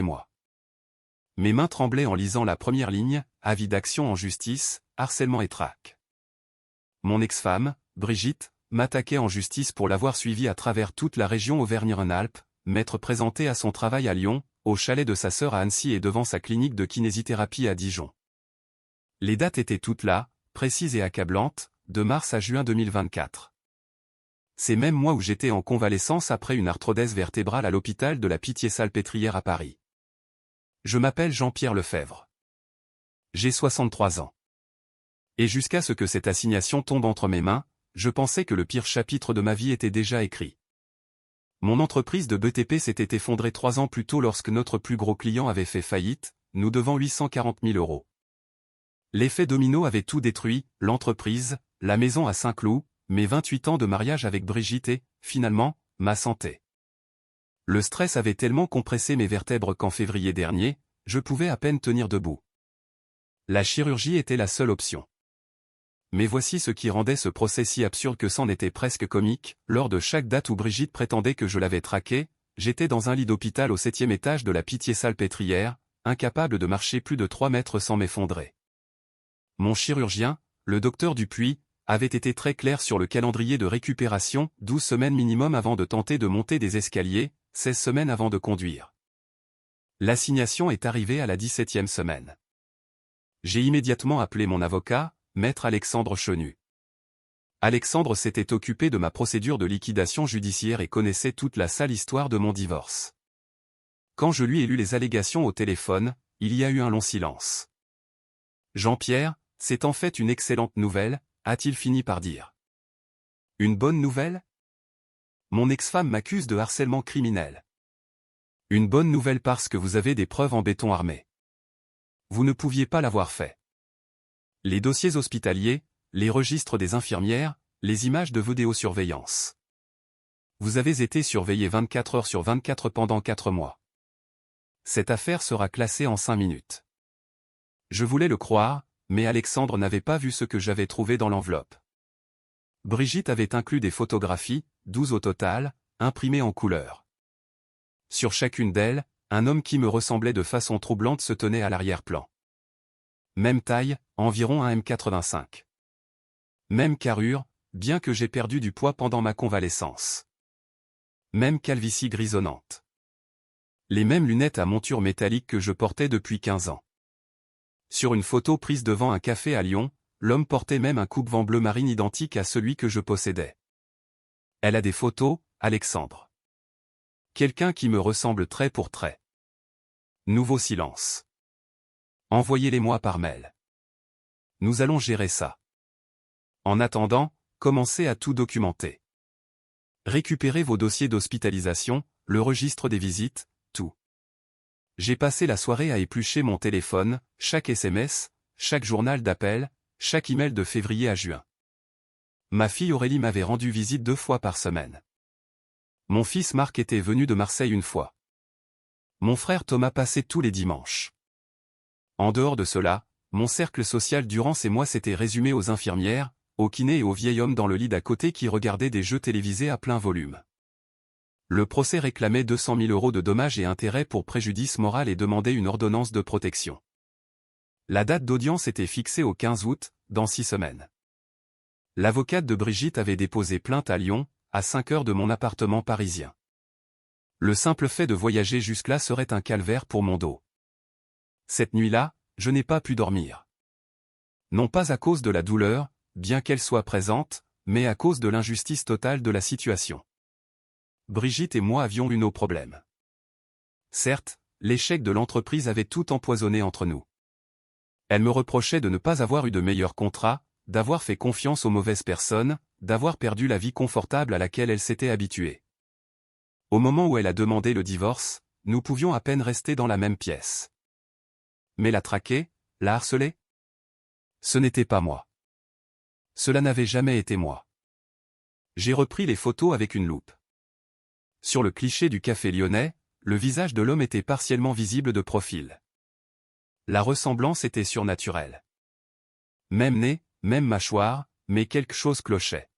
moi. Mes mains tremblaient en lisant la première ligne, avis d'action en justice, harcèlement et traque. Mon ex-femme, Brigitte, m'attaquait en justice pour l'avoir suivie à travers toute la région Auvergne-Rhône-Alpes, m'être présentée à son travail à Lyon, au chalet de sa sœur à Annecy et devant sa clinique de kinésithérapie à Dijon. Les dates étaient toutes là, précises et accablantes, de mars à juin 2024. C'est même moi où j'étais en convalescence après une arthrodèse vertébrale à l'hôpital de la Pitié-Salpêtrière à Paris. Je m'appelle Jean-Pierre Lefebvre. J'ai 63 ans. Et jusqu'à ce que cette assignation tombe entre mes mains, je pensais que le pire chapitre de ma vie était déjà écrit. Mon entreprise de BTP s'était effondrée 3 ans plus tôt lorsque notre plus gros client avait fait faillite, nous devant 840 000 €. L'effet domino avait tout détruit, l'entreprise, la maison à Saint-Cloud, mes 28 ans de mariage avec Brigitte et, finalement, ma santé. Le stress avait tellement compressé mes vertèbres qu'en février dernier, je pouvais à peine tenir debout. La chirurgie était la seule option. Mais voici ce qui rendait ce procès si absurde que c'en était presque comique. Lors de chaque date où Brigitte prétendait que je l'avais traquée, j'étais dans un lit d'hôpital au 7e étage de la Pitié-Salpêtrière, incapable de marcher plus de 3 mètres sans m'effondrer. Mon chirurgien, le docteur Dupuis, avait été très clair sur le calendrier de récupération, 12 semaines minimum avant de tenter de monter des escaliers, 16 semaines avant de conduire. L'assignation est arrivée à la 17e semaine. J'ai immédiatement appelé mon avocat, maître Alexandre Chenu. Alexandre s'était occupé de ma procédure de liquidation judiciaire et connaissait toute la sale histoire de mon divorce. Quand je lui ai lu les allégations au téléphone, il y a eu un long silence. « Jean-Pierre, c'est en fait une excellente nouvelle », a-t-il fini par dire. « Une bonne nouvelle ? Mon ex-femme m'accuse de harcèlement criminel. Une bonne nouvelle parce que vous avez des preuves en béton armé. Vous ne pouviez pas l'avoir fait. Les dossiers hospitaliers, les registres des infirmières, les images de vidéosurveillance. Vous avez été surveillé 24 heures sur 24 pendant 4 mois. Cette affaire sera classée en 5 minutes. Je voulais le croire, mais Alexandre n'avait pas vu ce que j'avais trouvé dans l'enveloppe. Brigitte avait inclus des photographies, 12 au total, imprimées en couleur. Sur chacune d'elles, un homme qui me ressemblait de façon troublante se tenait à l'arrière-plan. Même taille, environ 1,85 m. Même carrure, bien que j'ai perdu du poids pendant ma convalescence. Même calvitie grisonnante. Les mêmes lunettes à monture métallique que je portais depuis 15 ans. Sur une photo prise devant un café à Lyon, l'homme portait même un coupe-vent bleu marine identique à celui que je possédais. Elle a des photos, Alexandre. Quelqu'un qui me ressemble trait pour trait. Nouveau silence. Envoyez-les-moi par mail. Nous allons gérer ça. En attendant, commencez à tout documenter. Récupérez vos dossiers d'hospitalisation, le registre des visites, tout. J'ai passé la soirée à éplucher mon téléphone, chaque SMS, chaque journal d'appel, chaque email de février à juin. Ma fille Aurélie m'avait rendu visite 2 fois par semaine. Mon fils Marc était venu de Marseille 1 fois. Mon frère Thomas passait tous les dimanches. En dehors de cela, mon cercle social durant ces mois s'était résumé aux infirmières, aux kinés et aux vieil homme dans le lit d'à côté qui regardait des jeux télévisés à plein volume. Le procès réclamait 200 000 € de dommages et intérêts pour préjudice moral et demandait une ordonnance de protection. La date d'audience était fixée au 15 août, dans 6 semaines. L'avocate de Brigitte avait déposé plainte à Lyon, à 5 heures de mon appartement parisien. Le simple fait de voyager jusque-là serait un calvaire pour mon dos. Cette nuit-là, je n'ai pas pu dormir. Non pas à cause de la douleur, bien qu'elle soit présente, mais à cause de l'injustice totale de la situation. Brigitte et moi avions eu nos problèmes. Certes, l'échec de l'entreprise avait tout empoisonné entre nous. Elle me reprochait de ne pas avoir eu de meilleurs contrats, d'avoir fait confiance aux mauvaises personnes, d'avoir perdu la vie confortable à laquelle elle s'était habituée. Au moment où elle a demandé le divorce, nous pouvions à peine rester dans la même pièce. Mais la traquer, la harceler ? Ce n'était pas moi. Cela n'avait jamais été moi. J'ai repris les photos avec une loupe. Sur le cliché du café lyonnais, le visage de l'homme était partiellement visible de profil. La ressemblance était surnaturelle. Même nez, même mâchoire, mais quelque chose clochait.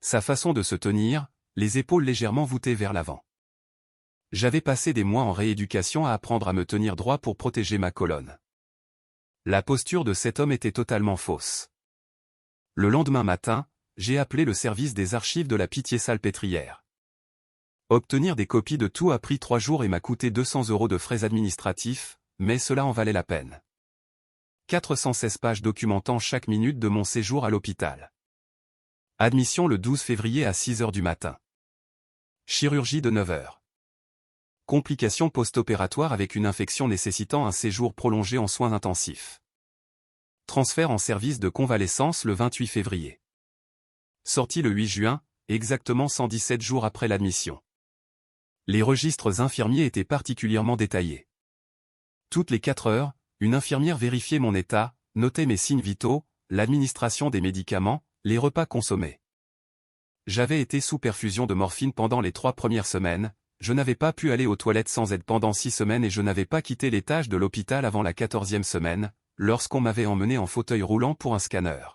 Sa façon de se tenir, les épaules légèrement voûtées vers l'avant. J'avais passé des mois en rééducation à apprendre à me tenir droit pour protéger ma colonne. La posture de cet homme était totalement fausse. Le lendemain matin, j'ai appelé le service des archives de la Pitié-Salpêtrière. Obtenir des copies de tout a pris 3 jours et m'a coûté 200 € de frais administratifs, mais cela en valait la peine. 416 pages documentant chaque minute de mon séjour à l'hôpital. Admission le 12 février à 6 h du matin. Chirurgie de 9 h. Complications post-opératoires avec une infection nécessitant un séjour prolongé en soins intensifs. Transfert en service de convalescence le 28 février. Sortie le 8 juin, exactement 117 jours après l'admission. Les registres infirmiers étaient particulièrement détaillés. Toutes les 4 heures, une infirmière vérifiait mon état, notait mes signes vitaux, l'administration des médicaments, les repas consommés. J'avais été sous perfusion de morphine pendant les 3 premières semaines, je n'avais pas pu aller aux toilettes sans aide pendant 6 semaines et je n'avais pas quitté l'étage de l'hôpital avant la 14e semaine, lorsqu'on m'avait emmené en fauteuil roulant pour un scanner.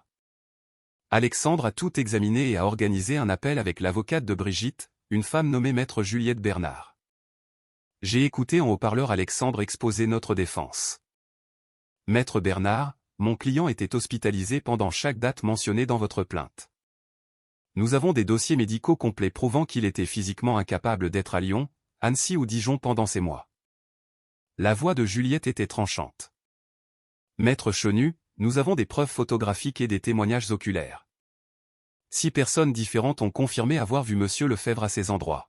Alexandre a tout examiné et a organisé un appel avec l'avocate de Brigitte, une femme nommée Maître Juliette Bernard. J'ai écouté en haut-parleur Alexandre exposer notre défense. Maître Bernard, mon client était hospitalisé pendant chaque date mentionnée dans votre plainte. Nous avons des dossiers médicaux complets prouvant qu'il était physiquement incapable d'être à Lyon, Annecy ou Dijon pendant ces mois. La voix de Juliette était tranchante. Maître Chenu, nous avons des preuves photographiques et des témoignages oculaires. 6 personnes différentes ont confirmé avoir vu Monsieur Lefebvre à ces endroits.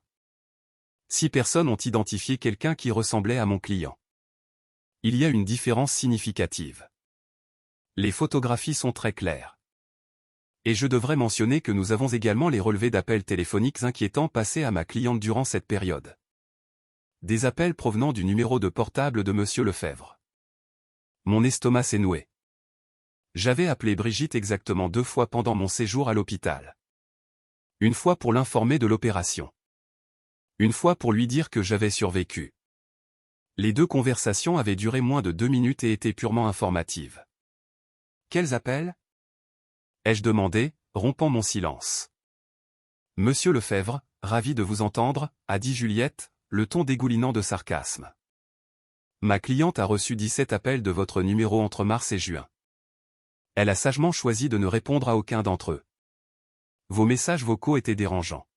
6 personnes ont identifié quelqu'un qui ressemblait à mon client. Il y a une différence significative. Les photographies sont très claires. Et je devrais mentionner que nous avons également les relevés d'appels téléphoniques inquiétants passés à ma cliente durant cette période. Des appels provenant du numéro de portable de Monsieur Lefebvre. Mon estomac s'est noué. J'avais appelé Brigitte exactement 2 fois pendant mon séjour à l'hôpital. Une fois pour l'informer de l'opération. Une fois pour lui dire que j'avais survécu. Les 2 conversations avaient duré moins de 2 minutes et étaient purement informatives. Quels appels ? Ai-je demandé, rompant mon silence. Monsieur Lefebvre, ravi de vous entendre, a dit Juliette, le ton dégoulinant de sarcasme. Ma cliente a reçu 17 appels de votre numéro entre mars et juin. Elle a sagement choisi de ne répondre à aucun d'entre eux. Vos messages vocaux étaient dérangeants.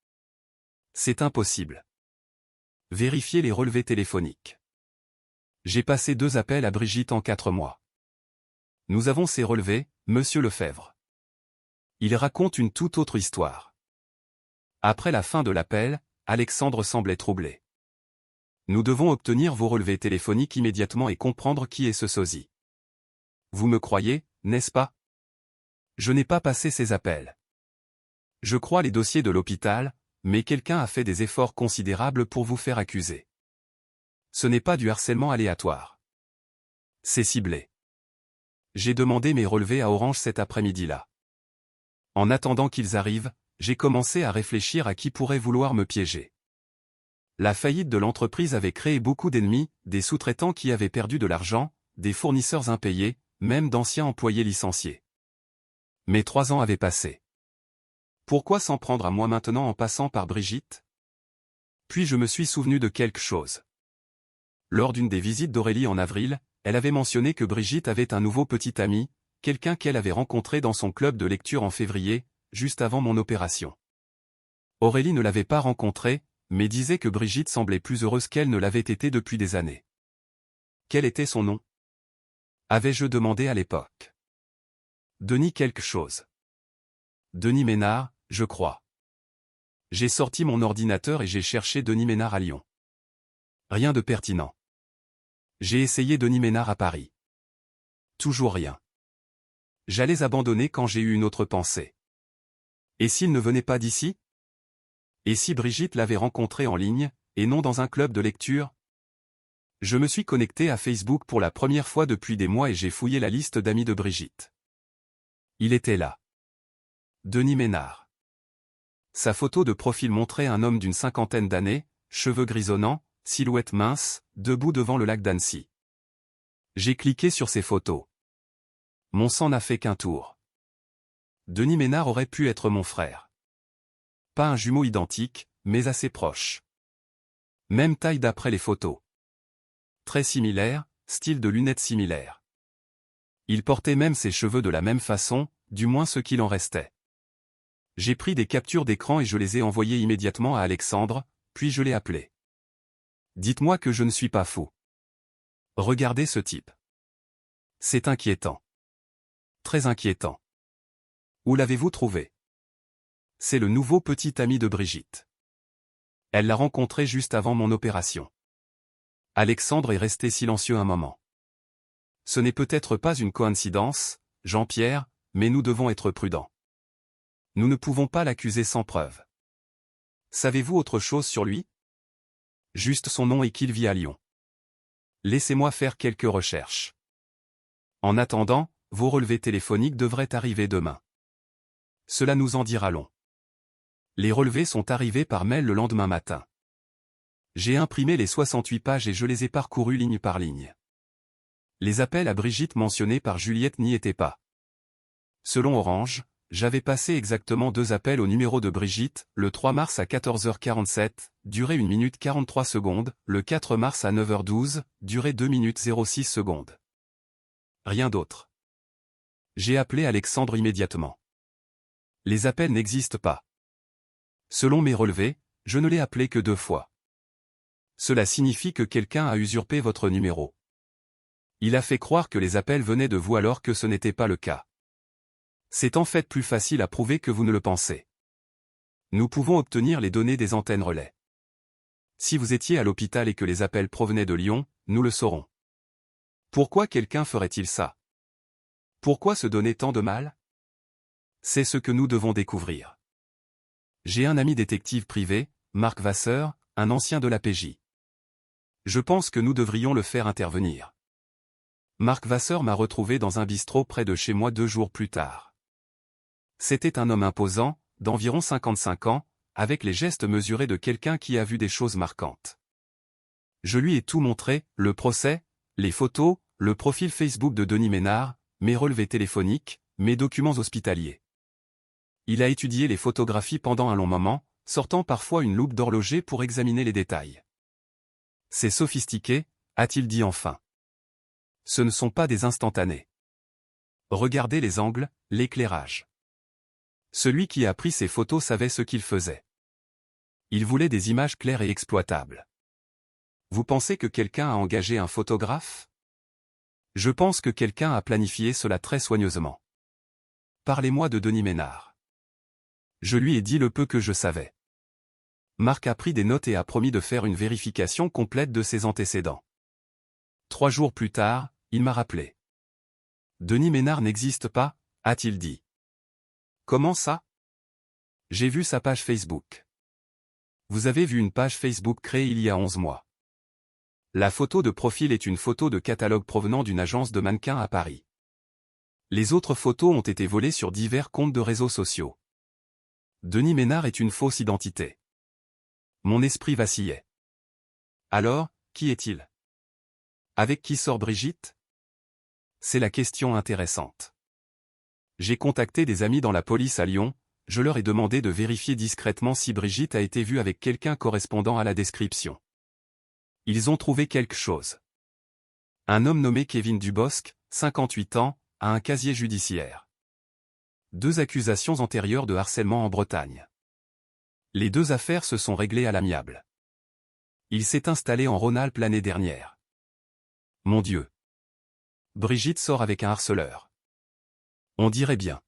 C'est impossible. Vérifiez les relevés téléphoniques. J'ai passé 2 appels à Brigitte en 4 mois. Nous avons ces relevés, Monsieur Lefebvre. Il raconte une toute autre histoire. Après la fin de l'appel, Alexandre semblait troublé. Nous devons obtenir vos relevés téléphoniques immédiatement et comprendre qui est ce sosie. Vous me croyez, n'est-ce pas? Je n'ai pas passé ces appels. Je crois les dossiers de l'hôpital, mais quelqu'un a fait des efforts considérables pour vous faire accuser. Ce n'est pas du harcèlement aléatoire. C'est ciblé. J'ai demandé mes relevés à Orange cet après-midi-là. En attendant qu'ils arrivent, j'ai commencé à réfléchir à qui pourrait vouloir me piéger. La faillite de l'entreprise avait créé beaucoup d'ennemis, des sous-traitants qui avaient perdu de l'argent, des fournisseurs impayés, même d'anciens employés licenciés. Mais 3 ans avaient passé. Pourquoi s'en prendre à moi maintenant en passant par Brigitte? Puis je me suis souvenu de quelque chose. Lors d'une des visites d'Aurélie en avril, elle avait mentionné que Brigitte avait un nouveau petit ami, quelqu'un qu'elle avait rencontré dans son club de lecture en février, juste avant mon opération. Aurélie ne l'avait pas rencontré, mais disait que Brigitte semblait plus heureuse qu'elle ne l'avait été depuis des années. Quel était son nom? Avais-je demandé à l'époque. Denis quelque chose. Denis Ménard, je crois. J'ai sorti mon ordinateur et j'ai cherché Denis Ménard à Lyon. Rien de pertinent. J'ai essayé Denis Ménard à Paris. Toujours rien. J'allais abandonner quand j'ai eu une autre pensée. Et s'il ne venait pas d'ici? Et si Brigitte l'avait rencontré en ligne, et non dans un club de lecture? Je me suis connecté à Facebook pour la première fois depuis des mois et j'ai fouillé la liste d'amis de Brigitte. Il était là. Denis Ménard. Sa photo de profil montrait un homme d'une 50aine d'années, cheveux grisonnants, silhouette mince, debout devant le lac d'Annecy. J'ai cliqué sur ces photos. Mon sang n'a fait qu'un tour. Denis Ménard aurait pu être mon frère. Pas un jumeau identique, mais assez proche. Même taille d'après les photos. Très similaire, style de lunettes similaire. Il portait même ses cheveux de la même façon, du moins ce qu'il en restait. J'ai pris des captures d'écran et je les ai envoyées immédiatement à Alexandre, puis je l'ai appelé. Dites-moi que je ne suis pas fou. Regardez ce type. C'est inquiétant. Très inquiétant. Où l'avez-vous trouvé? C'est le nouveau petit ami de Brigitte. Elle l'a rencontré juste avant mon opération. Alexandre est resté silencieux un moment. Ce n'est peut-être pas une coïncidence, Jean-Pierre, mais nous devons être prudents. Nous ne pouvons pas l'accuser sans preuve. Savez-vous autre chose sur lui? Juste son nom et qu'il vit à Lyon. Laissez-moi faire quelques recherches. En attendant, vos relevés téléphoniques devraient arriver demain. Cela nous en dira long. Les relevés sont arrivés par mail le lendemain matin. J'ai imprimé les 68 pages et je les ai parcourues ligne par ligne. Les appels à Brigitte mentionnés par Juliette n'y étaient pas. Selon Orange, j'avais passé exactement 2 appels au numéro de Brigitte, le 3 mars à 14h47, durée 1 minute 43 secondes, le 4 mars à 9h12, durée 2 minutes 06 secondes. Rien d'autre. J'ai appelé Alexandre immédiatement. Les appels n'existent pas. Selon mes relevés, je ne l'ai appelé que 2 fois. Cela signifie que quelqu'un a usurpé votre numéro. Il a fait croire que les appels venaient de vous alors que ce n'était pas le cas. C'est en fait plus facile à prouver que vous ne le pensez. Nous pouvons obtenir les données des antennes relais. Si vous étiez à l'hôpital et que les appels provenaient de Lyon, nous le saurons. Pourquoi quelqu'un ferait-il ça? Pourquoi se donner tant de mal? C'est ce que nous devons découvrir. J'ai un ami détective privé, Marc Vasseur, un ancien de la PJ. Je pense que nous devrions le faire intervenir. Marc Vasseur m'a retrouvé dans un bistrot près de chez moi 2 jours plus tard. C'était un homme imposant, d'environ 55 ans, avec les gestes mesurés de quelqu'un qui a vu des choses marquantes. Je lui ai tout montré, le procès, les photos, le profil Facebook de Denis Ménard, mes relevés téléphoniques, mes documents hospitaliers. Il a étudié les photographies pendant un long moment, sortant parfois une loupe d'horloger pour examiner les détails. C'est sophistiqué, a-t-il dit enfin. Ce ne sont pas des instantanés. Regardez les angles, l'éclairage. Celui qui a pris ces photos savait ce qu'il faisait. Il voulait des images claires et exploitables. Vous pensez que quelqu'un a engagé un photographe? Je pense que quelqu'un a planifié cela très soigneusement. Parlez-moi de Denis Ménard. Je lui ai dit le peu que je savais. Marc a pris des notes et a promis de faire une vérification complète de ses antécédents. 3 jours plus tard, il m'a rappelé. Denis Ménard n'existe pas, a-t-il dit. Comment ça? J'ai vu sa page Facebook. Vous avez vu une page Facebook créée il y a 11 mois. La photo de profil est une photo de catalogue provenant d'une agence de mannequins à Paris. Les autres photos ont été volées sur divers comptes de réseaux sociaux. Denis Ménard est une fausse identité. Mon esprit vacillait. Alors, qui est-il? Avec qui sort Brigitte? C'est la question intéressante. J'ai contacté des amis dans la police à Lyon, je leur ai demandé de vérifier discrètement si Brigitte a été vue avec quelqu'un correspondant à la description. Ils ont trouvé quelque chose. Un homme nommé Kevin Dubosc, 58 ans, a un casier judiciaire. 2 accusations antérieures de harcèlement en Bretagne. Les 2 affaires se sont réglées à l'amiable. Il s'est installé en Rhône-Alpes l'année dernière. Mon Dieu. Brigitte sort avec un harceleur. On dirait bien.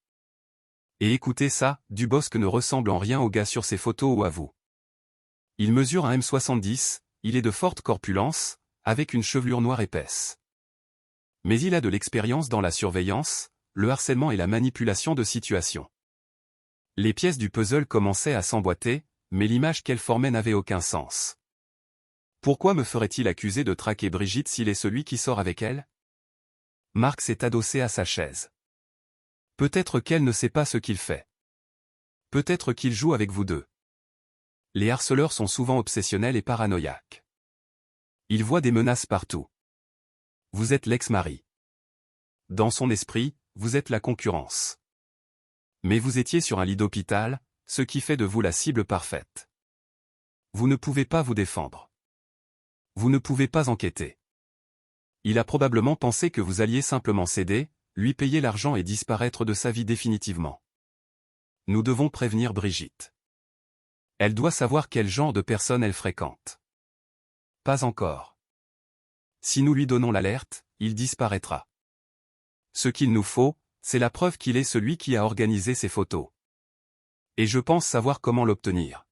Et écoutez ça, Dubosc ne ressemble en rien au gars sur ses photos ou à vous. Il mesure 1,70 m, il est de forte corpulence, avec une chevelure noire épaisse. Mais il a de l'expérience dans la surveillance, le harcèlement et la manipulation de situation. Les pièces du puzzle commençaient à s'emboîter, mais l'image qu'elle formait n'avait aucun sens. Pourquoi me ferait-il accuser de traquer Brigitte s'il est celui qui sort avec elle? Marc s'est adossé à sa chaise. Peut-être qu'elle ne sait pas ce qu'il fait. Peut-être qu'il joue avec vous deux. Les harceleurs sont souvent obsessionnels et paranoïaques. Ils voient des menaces partout. Vous êtes l'ex-mari. Dans son esprit, vous êtes la concurrence. Mais vous étiez sur un lit d'hôpital, ce qui fait de vous la cible parfaite. Vous ne pouvez pas vous défendre. vous ne pouvez pas enquêter. Il a probablement pensé que vous alliez simplement céder, lui payer l'argent et disparaître de sa vie définitivement. Nous devons prévenir Brigitte. Elle doit savoir quel genre de personne elle fréquente. Pas encore. Si nous lui donnons l'alerte, il disparaîtra. Ce qu'il nous faut, c'est la preuve qu'il est celui qui a organisé ces photos. Et je pense savoir comment l'obtenir.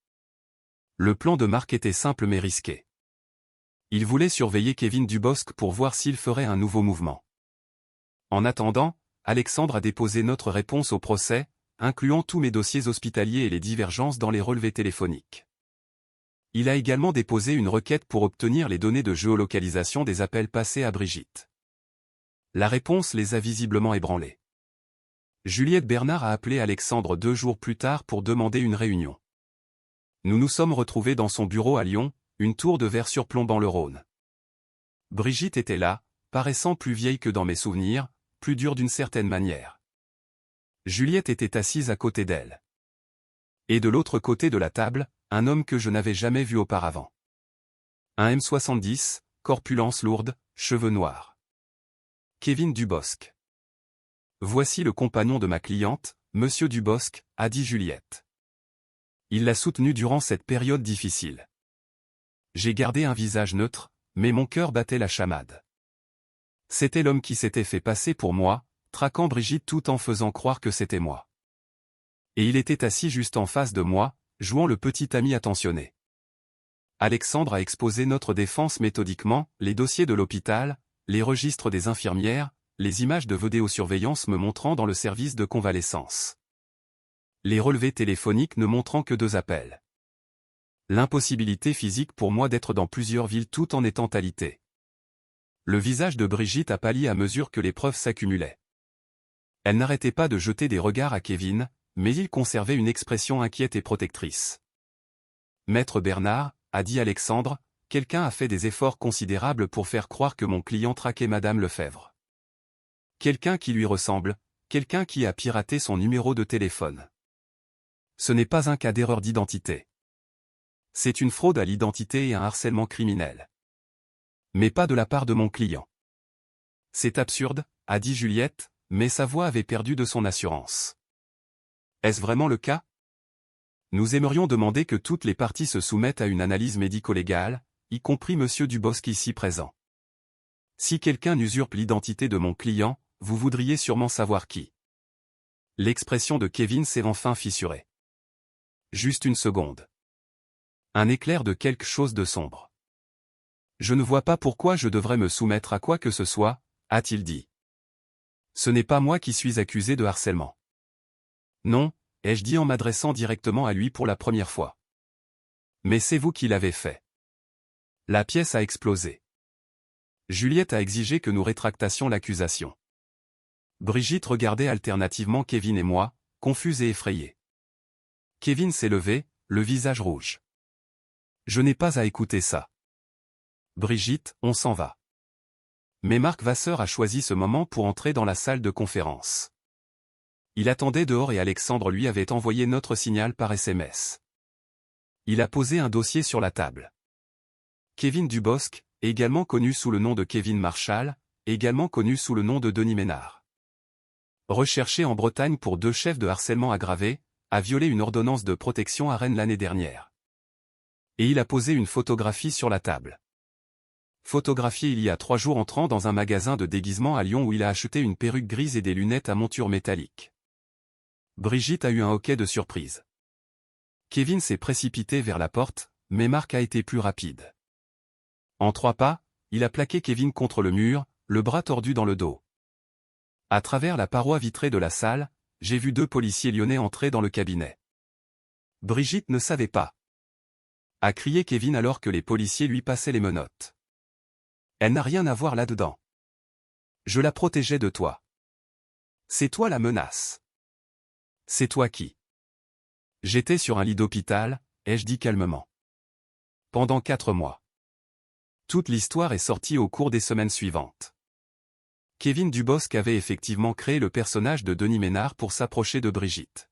Le plan de Marc était simple mais risqué. Il voulait surveiller Kevin Dubosc pour voir s'il ferait un nouveau mouvement. En attendant, Alexandre a déposé notre réponse au procès, incluant tous mes dossiers hospitaliers et les divergences dans les relevés téléphoniques. Il a également déposé une requête pour obtenir les données de géolocalisation des appels passés à Brigitte. La réponse les a visiblement ébranlés. Juliette Bernard a appelé Alexandre 2 jours plus tard pour demander une réunion. Nous nous sommes retrouvés dans son bureau à Lyon, une tour de verre surplombant le Rhône. Brigitte était là, paraissant plus vieille que dans mes souvenirs, plus dure d'une certaine manière. Juliette était assise à côté d'elle. Et de l'autre côté de la table, un homme que je n'avais jamais vu auparavant. Un M70, corpulence lourde, cheveux noirs. Kevin Dubosc. Voici le compagnon de ma cliente, Monsieur Dubosc, a dit Juliette. Il l'a soutenu durant cette période difficile. J'ai gardé un visage neutre, mais mon cœur battait la chamade. C'était l'homme qui s'était fait passer pour moi, traquant Brigitte tout en faisant croire que c'était moi. Et il était assis juste en face de moi, jouant le petit ami attentionné. Alexandre a exposé notre défense méthodiquement, les dossiers de l'hôpital, les registres des infirmières, les images de vidéosurveillance me montrant dans le service de convalescence. Les relevés téléphoniques ne montrant que 2 appels. L'impossibilité physique pour moi d'être dans plusieurs villes tout en étant alité. Le visage de Brigitte a pâli à mesure que les preuves s'accumulaient. Elle n'arrêtait pas de jeter des regards à Kevin, mais il conservait une expression inquiète et protectrice. Maître Bernard, a dit Alexandre, quelqu'un a fait des efforts considérables pour faire croire que mon client traquait Madame Lefebvre. Quelqu'un qui lui ressemble, quelqu'un qui a piraté son numéro de téléphone. Ce n'est pas un cas d'erreur d'identité. C'est une fraude à l'identité et un harcèlement criminel. Mais pas de la part de mon client. C'est absurde, a dit Juliette, mais sa voix avait perdu de son assurance. Est-ce vraiment le cas? Nous aimerions demander que toutes les parties se soumettent à une analyse médico-légale, y compris Monsieur Dubosc ici présent. Si quelqu'un usurpe l'identité de mon client, vous voudriez sûrement savoir qui. L'expression de Kevin s'est enfin fissurée. Juste une seconde. Un éclair de quelque chose de sombre. Je ne vois pas pourquoi je devrais me soumettre à quoi que ce soit, a-t-il dit. Ce n'est pas moi qui suis accusé de harcèlement. Non, ai-je dit en m'adressant directement à lui pour la première fois. Mais c'est vous qui l'avez fait. La pièce a explosé. Juliette a exigé que nous rétractassions l'accusation. Brigitte regardait alternativement Kevin et moi, confuse et effrayée. Kevin s'est levé, le visage rouge. Je n'ai pas à écouter ça. Brigitte, on s'en va. Mais Marc Vasseur a choisi ce moment pour entrer dans la salle de conférence. Il attendait dehors et Alexandre lui avait envoyé notre signal par SMS. Il a posé un dossier sur la table. Kevin Dubosc, également connu sous le nom de Kevin Marshall, également connu sous le nom de Denis Ménard. Recherché en Bretagne pour 2 chefs de harcèlement aggravé, a violé une ordonnance de protection à Rennes l'année dernière. Et il a posé une photographie sur la table. Photographié il y a 3 jours entrant dans un magasin de déguisement à Lyon où il a acheté une perruque grise et des lunettes à monture métallique. Brigitte a eu un hoquet de surprise. Kevin s'est précipité vers la porte, mais Marc a été plus rapide. En 3 pas, il a plaqué Kevin contre le mur, le bras tordu dans le dos. À travers la paroi vitrée de la salle, j'ai vu 2 policiers lyonnais entrer dans le cabinet. Brigitte ne savait pas. A crié Kevin alors que les policiers lui passaient les menottes. Elle n'a rien à voir là-dedans. Je la protégeais de toi. C'est toi la menace. C'est toi qui. J'étais sur un lit d'hôpital, ai-je dit calmement. Pendant 4 mois. Toute l'histoire est sortie au cours des semaines suivantes. Kevin Dubosc avait effectivement créé le personnage de Denis Ménard pour s'approcher de Brigitte.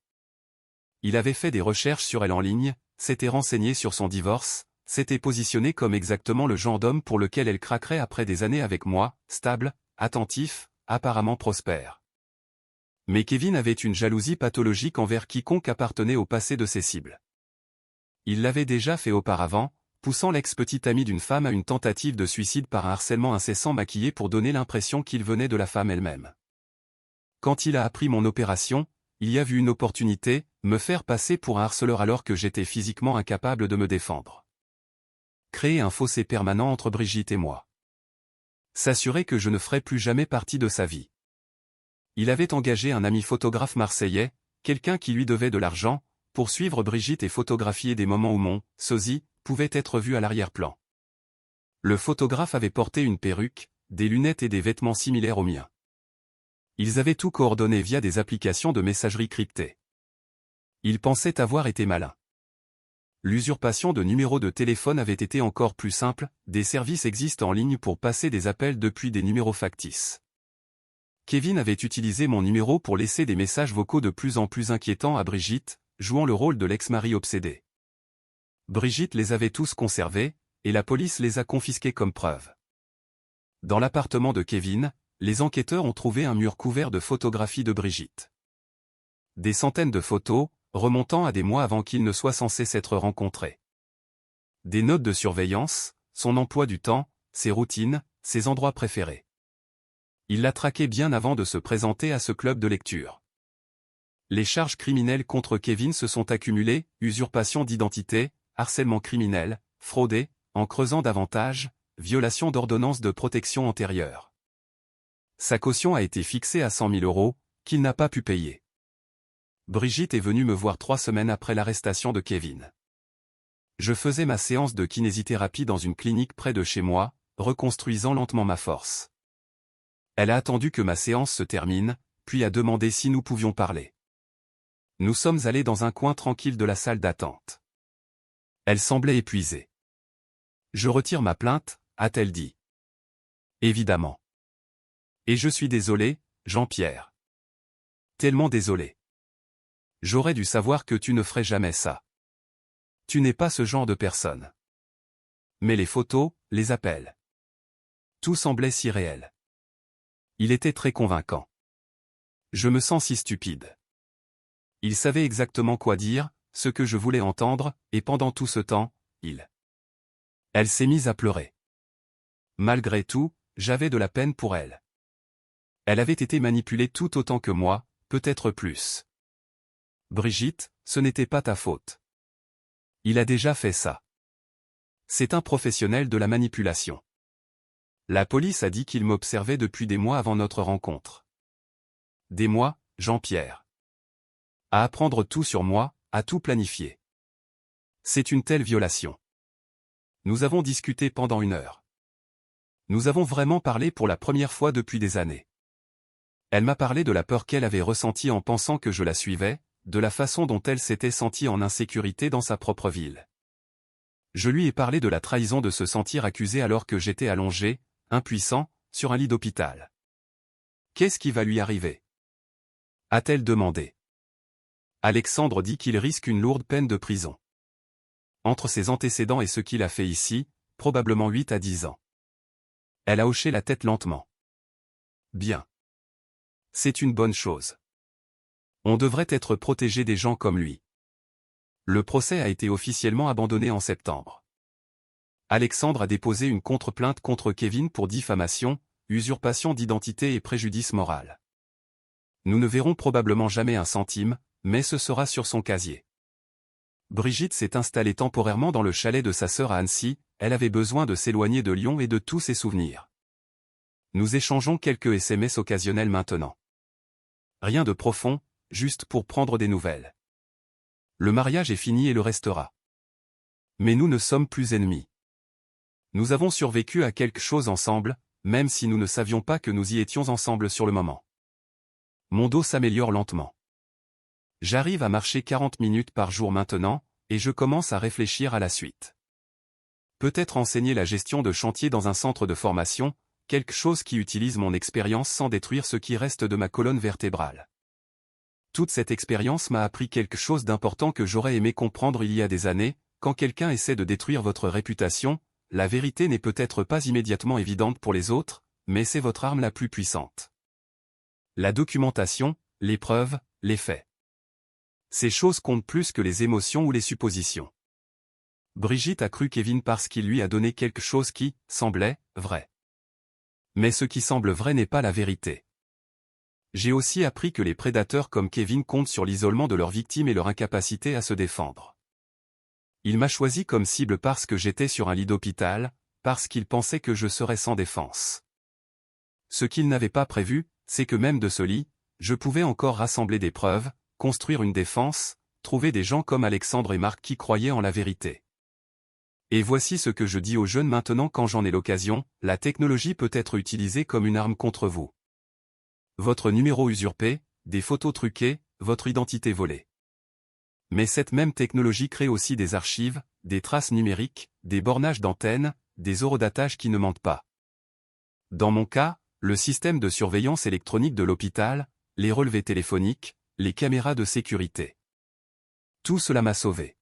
Il avait fait des recherches sur elle en ligne, s'était renseigné sur son divorce, s'était positionné comme exactement le genre d'homme pour lequel elle craquerait après des années avec moi, stable, attentif, apparemment prospère. Mais Kevin avait une jalousie pathologique envers quiconque appartenait au passé de ses cibles. Il l'avait déjà fait auparavant, poussant l'ex-petite amie d'une femme à une tentative de suicide par un harcèlement incessant maquillé pour donner l'impression qu'il venait de la femme elle-même. Quand il a appris mon opération, il y a vu une opportunité, me faire passer pour un harceleur alors que j'étais physiquement incapable de me défendre. Créer un fossé permanent entre Brigitte et moi. S'assurer que je ne ferais plus jamais partie de sa vie. Il avait engagé un ami photographe marseillais, quelqu'un qui lui devait de l'argent, pour suivre Brigitte et photographier des moments où mon sosie pouvait être vu à l'arrière-plan. Le photographe avait porté une perruque, des lunettes et des vêtements similaires aux miens. Ils avaient tout coordonné via des applications de messagerie cryptée. Ils pensaient avoir été malins. L'usurpation de numéros de téléphone avait été encore plus simple, des services existent en ligne pour passer des appels depuis des numéros factices. Kevin avait utilisé mon numéro pour laisser des messages vocaux de plus en plus inquiétants à Brigitte, jouant le rôle de l'ex-mari obsédé. Brigitte les avait tous conservés, et la police les a confisqués comme preuve. Dans l'appartement de Kevin, les enquêteurs ont trouvé un mur couvert de photographies de Brigitte. Des centaines de photos, remontant à des mois avant qu'ils ne soient censés s'être rencontrés. Des notes de surveillance, son emploi du temps, ses routines, ses endroits préférés. Il l'a traqué bien avant de se présenter à ce club de lecture. Les charges criminelles contre Kevin se sont accumulées, usurpation d'identité, harcèlement criminel, fraudé, en creusant davantage, violation d'ordonnance de protection antérieure. Sa caution a été fixée à 100 000 €, qu'il n'a pas pu payer. Brigitte est venue me voir 3 semaines après l'arrestation de Kevin. Je faisais ma séance de kinésithérapie dans une clinique près de chez moi, reconstruisant lentement ma force. Elle a attendu que ma séance se termine, puis a demandé si nous pouvions parler. Nous sommes allés dans un coin tranquille de la salle d'attente. Elle semblait épuisée. « Je retire ma plainte », a-t-elle dit. « Évidemment. Et je suis désolé, Jean-Pierre. Tellement désolé. J'aurais dû savoir que tu ne ferais jamais ça. Tu n'es pas ce genre de personne. Mais les photos, les appels. Tout semblait si réel. Il était très convaincant. Je me sens si stupide. Il savait exactement quoi dire, ce que je voulais entendre, et pendant tout ce temps, Elle s'est mise à pleurer. Malgré tout, j'avais de la peine pour elle. Elle avait été manipulée tout autant que moi, peut-être plus. Brigitte, ce n'était pas ta faute. Il a déjà fait ça. C'est un professionnel de la manipulation. La police a dit qu'il m'observait depuis des mois avant notre rencontre. Des mois, Jean-Pierre. À apprendre tout sur moi, à tout planifier. C'est une telle violation. Nous avons discuté pendant 1 heure. Nous avons vraiment parlé pour la première fois depuis des années. Elle m'a parlé de la peur qu'elle avait ressentie en pensant que je la suivais, de la façon dont elle s'était sentie en insécurité dans sa propre ville. Je lui ai parlé de la trahison de se sentir accusé alors que j'étais allongé, impuissant, sur un lit d'hôpital. Qu'est-ce qui va lui arriver? A-t-elle demandé. Alexandre dit qu'il risque une lourde peine de prison. Entre ses antécédents et ce qu'il a fait ici, probablement 8 à 10 ans. Elle a hoché la tête lentement. Bien. C'est une bonne chose. On devrait être protégé des gens comme lui. Le procès a été officiellement abandonné en septembre. Alexandre a déposé une contre-plainte contre Kevin pour diffamation, usurpation d'identité et préjudice moral. Nous ne verrons probablement jamais un centime, mais ce sera sur son casier. Brigitte s'est installée temporairement dans le chalet de sa sœur à Annecy, elle avait besoin de s'éloigner de Lyon et de tous ses souvenirs. Nous échangeons quelques SMS occasionnels maintenant. Rien de profond, juste pour prendre des nouvelles. Le mariage est fini et le restera. Mais nous ne sommes plus ennemis. Nous avons survécu à quelque chose ensemble, même si nous ne savions pas que nous y étions ensemble sur le moment. Mon dos s'améliore lentement. J'arrive à marcher 40 minutes par jour maintenant, et je commence à réfléchir à la suite. Peut-être enseigner la gestion de chantier dans un centre de formation, quelque chose qui utilise mon expérience sans détruire ce qui reste de ma colonne vertébrale. Toute cette expérience m'a appris quelque chose d'important que j'aurais aimé comprendre il y a des années, quand quelqu'un essaie de détruire votre réputation, la vérité n'est peut-être pas immédiatement évidente pour les autres, mais c'est votre arme la plus puissante. La documentation, les preuves, les faits. Ces choses comptent plus que les émotions ou les suppositions. Brigitte a cru Kevin parce qu'il lui a donné quelque chose qui semblait vrai. Mais ce qui semble vrai n'est pas la vérité. J'ai aussi appris que les prédateurs comme Kevin comptent sur l'isolement de leurs victimes et leur incapacité à se défendre. Il m'a choisi comme cible parce que j'étais sur un lit d'hôpital, parce qu'il pensait que je serais sans défense. Ce qu'il n'avait pas prévu, c'est que même de ce lit, je pouvais encore rassembler des preuves, construire une défense, trouver des gens comme Alexandre et Marc qui croyaient en la vérité. Et voici ce que je dis aux jeunes maintenant quand j'en ai l'occasion, la technologie peut être utilisée comme une arme contre vous. Votre numéro usurpé, des photos truquées, votre identité volée. Mais cette même technologie crée aussi des archives, des traces numériques, des bornages d'antennes, des horodatages qui ne mentent pas. Dans mon cas, le système de surveillance électronique de l'hôpital, les relevés téléphoniques, les caméras de sécurité. Tout cela m'a sauvé.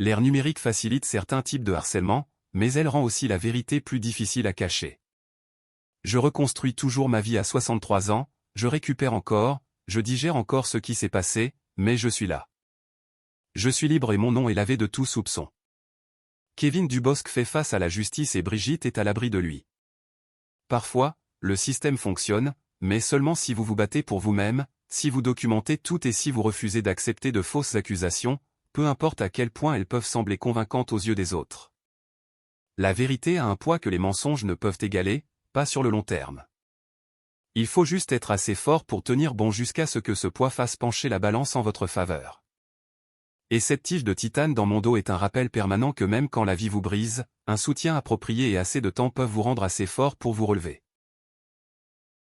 L'ère numérique facilite certains types de harcèlement, mais elle rend aussi la vérité plus difficile à cacher. Je reconstruis toujours ma vie à 63 ans, je récupère encore, je digère encore ce qui s'est passé, mais je suis là. Je suis libre et mon nom est lavé de tout soupçon. Kevin Dubosc fait face à la justice et Brigitte est à l'abri de lui. Parfois, le système fonctionne, mais seulement si vous vous battez pour vous-même, si vous documentez tout et si vous refusez d'accepter de fausses accusations, peu importe à quel point elles peuvent sembler convaincantes aux yeux des autres. La vérité a un poids que les mensonges ne peuvent égaler, pas sur le long terme. Il faut juste être assez fort pour tenir bon jusqu'à ce que ce poids fasse pencher la balance en votre faveur. Et cette tige de titane dans mon dos est un rappel permanent que même quand la vie vous brise, un soutien approprié et assez de temps peuvent vous rendre assez fort pour vous relever.